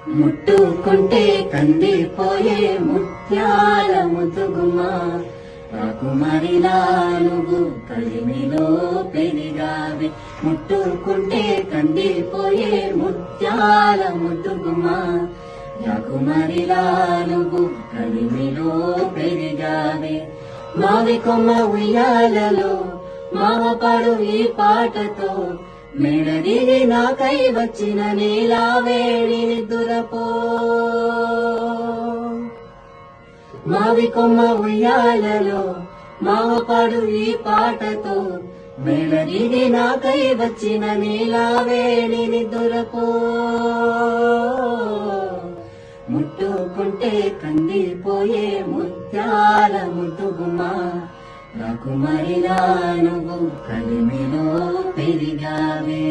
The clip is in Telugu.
ముట్టుకుంటే కందిపోయే ముత్యాల ముద్దుగుమా రాకుమారిలా నువ్వు కలిమిలో పెరిగావే. ముట్టుకుంటే కందిపోయే ముత్యాల ముద్దుగుమా రాకుమారిలా నువ్వు కలిమిలో పెరిగావే. మావి కొమ్మ ఉయ్యాలలో మావపాడు ఈ పాటతో మెడదిగి నాకై వచ్చిన నీలా వేడిని దురపో. మావి కొమ్మ ఉయ్యాలలో మావపాడు ఈ పాటతో మెడదిగి నాకై వచ్చిన నీలా వేడిని దురపో. ముట్టుకుంటే కందిపోయే ముత్యాల ముద్దుగుమా రాకుమారిలా నువ్వు కలిమిలో పెరిగావే.